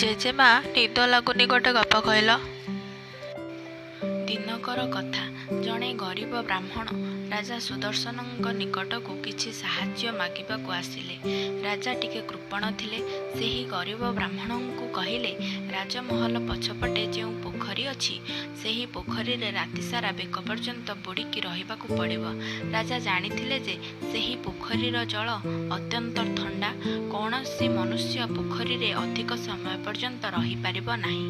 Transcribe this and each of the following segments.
ଜେଜେମା ନିଦ ଲାଗୁନି ଗୋଟେ ଗପ କହିଲ। ଦିନକର କଥା। ଜଣେ ଗରିବ ବ୍ରାହ୍ମଣ ରାଜା ସୁଦର୍ଶନଙ୍କ ନିକଟକୁ କିଛି ସାହାଯ୍ୟ ମାଗିବାକୁ ଆସିଲେ। ରାଜା ଟିକେ କୃପଣ ଥିଲେ। ସେହି ଗରିବ ବ୍ରାହ୍ମଣଙ୍କୁ କହିଲେ, ରାଜମହଲ ପଛପଟେ ଯେଉଁ ପୋଖରୀ ଅଛି, ସେହି ପୋଖରୀରେ ରାତିସାରା ବେକ ପର୍ଯ୍ୟନ୍ତ ବୁଡ଼ିକି ରହିବାକୁ ପଡ଼ିବ। ରାଜା ଜାଣିଥିଲେ ଯେ ସେହି ପୋଖରୀର ଜଳ ଅତ୍ୟନ୍ତ ଥଣ୍ଡା। କୌଣସି ମନୁଷ୍ୟ ପୋଖରୀରେ ଅଧିକ ସମୟ ପର୍ଯ୍ୟନ୍ତ ରହିପାରିବ ନାହିଁ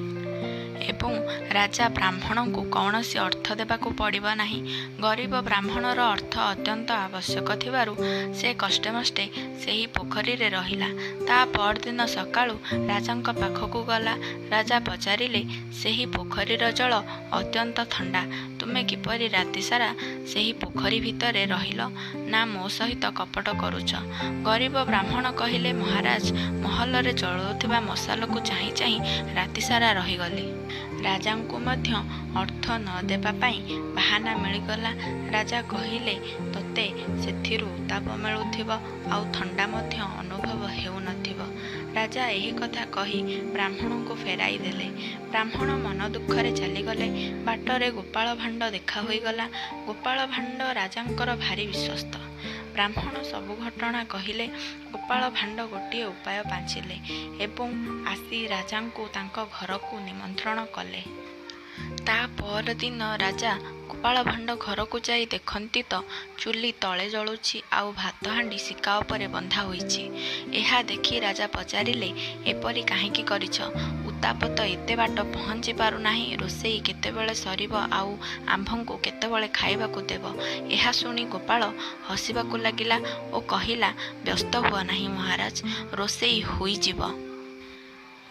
ଏବଂ ରାଜା ବ୍ରାହ୍ମଣଙ୍କୁ କୌଣସି ଅର୍ଥ ଦେବାକୁ ପଡ଼ିବ ନାହିଁ। ଗରିବ ବ୍ରାହ୍ମଣର ଅର୍ଥ ଅତ୍ୟନ୍ତ ଆବଶ୍ୟକ ଥିବାରୁ ସେ କଷ୍ଟେମଷ୍ଟେ ସେହି ପୋଖରୀରେ ରହିଲା। ତା ପରଦିନ ସକାଳୁ ରାଜାଙ୍କ ପାଖକୁ ଗଲା। ରାଜା ପଚାରିଲେ, ସେହି ପୋଖରୀର ଜଳ ଅତ୍ୟନ୍ତ ଥଣ୍ଡା। ତୁମେ କିପରି ରାତିସାରା ସେହି ପୋଖରୀ ଭିତରେ ରହିଲ? ନା ମୋ ସହିତ କପଟ କରୁଛ? ଗରିବ ବ୍ରାହ୍ମଣ କହିଲେ, ମହାରାଜ, ମହଲରେ ଜଳୁଥିବା ମଶାଲକୁ ଚାହିଁ ଚାହିଁ ରାତିସାରା ରହିଗଲି। ରାଜାଙ୍କୁ ମଧ୍ୟ ଅର୍ଥ ନ ଦେବା ପାଇଁ ବାହାନା ମିଳିଗଲା। ରାଜା କହିଲେ, ତୋତେ ସେଥିରୁ ଉତ୍ତାପ ମିଳୁଥିବ, ଆଉ ଥଣ୍ଡା ମଧ୍ୟ ଅନୁଭବ ହେଉନଥିବ। ରାଜା ଏହି କଥା କହି ବ୍ରାହ୍ମଣଙ୍କୁ ଫେରାଇ ଦେଲେ। ବ୍ରାହ୍ମଣ ମନ ଦୁଃଖରେ ଚାଲିଗଲେ। ବାଟରେ ଗୋପାଳ ଭାଣ୍ଡ ଦେଖା ହୋଇଗଲା। ଗୋପାଳ ଭାଣ୍ଡ ରାଜାଙ୍କର ଭାରି ବିଶ୍ୱସ୍ତ। ବ୍ରାହ୍ମଣ ସବୁ ଘଟଣା କହିଲେ। ଗୋପାଳ ଭାଣ୍ଡ ଗୋଟିଏ ଉପାୟ ପାଞ୍ଚିଲେ ଏବଂ ଆସି ରାଜାଙ୍କୁ ତାଙ୍କ ଘରକୁ ନିମନ୍ତ୍ରଣ କଲେ। ତା ପରଦିନ ରାଜା ଗୋପାଳ ଭାଣ୍ଡ ଘରକୁ ଯାଇ ଦେଖନ୍ତି ତ ଚୁଲି ତଳେ ଜଳୁଛି ଆଉ ଭାତ ହାଣ୍ଡି ଶିକା ଉପରେ ବନ୍ଧା ହୋଇଛି। ଏହା ଦେଖି ରାଜା ପଚାରିଲେ, ଏପରି କାହିଁକି କରିଛ? ଉତ୍ତାପ ତ ଏତେ ବାଟ ପହଞ୍ଚି ପାରୁନାହିଁ। ରୋଷେଇ କେତେବେଳେ ସରିବ ଆଉ ଆମ୍ଭଙ୍କୁ କେତେବେଳେ ଖାଇବାକୁ ଦେବ? ଏହା ଶୁଣି ଗୋପାଳ ହସିବାକୁ ଲାଗିଲା ଓ କହିଲା, ବ୍ୟସ୍ତ ହୁଅ ନାହିଁ ମହାରାଜ, ରୋଷେଇ ହୋଇଯିବ।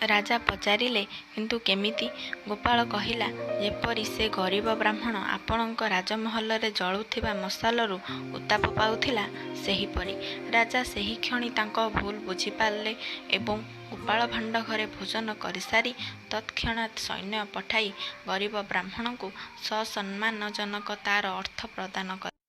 ରାଜା ପଚାରିଲେ, କିନ୍ତୁ କେମିତି? ଗୋପାଳ କହିଲା, ଯେପରି ସେ ଗରିବ ବ୍ରାହ୍ମଣ ଆପଣଙ୍କ ରାଜମହଲରେ ଜଳୁଥିବା ମଶାଲରୁ ଉତ୍ତାପ ପାଉଥିଲା, ସେହିପରି। ରାଜା ସେହି କ୍ଷଣି ତାଙ୍କ ଭୁଲ ବୁଝିପାରିଲେ ଏବଂ ଗୋପାଳ ଭାଣ୍ଡ ଘରେ ଭୋଜନ କରିସାରି ତତ୍କ୍ଷଣାତ୍ ସୈନ୍ୟ ପଠାଇ ଗରିବ ବ୍ରାହ୍ମଣଙ୍କୁ ସସମ୍ମାନଜନକ ତାର ଅର୍ଥ ପ୍ରଦାନ କଲେ।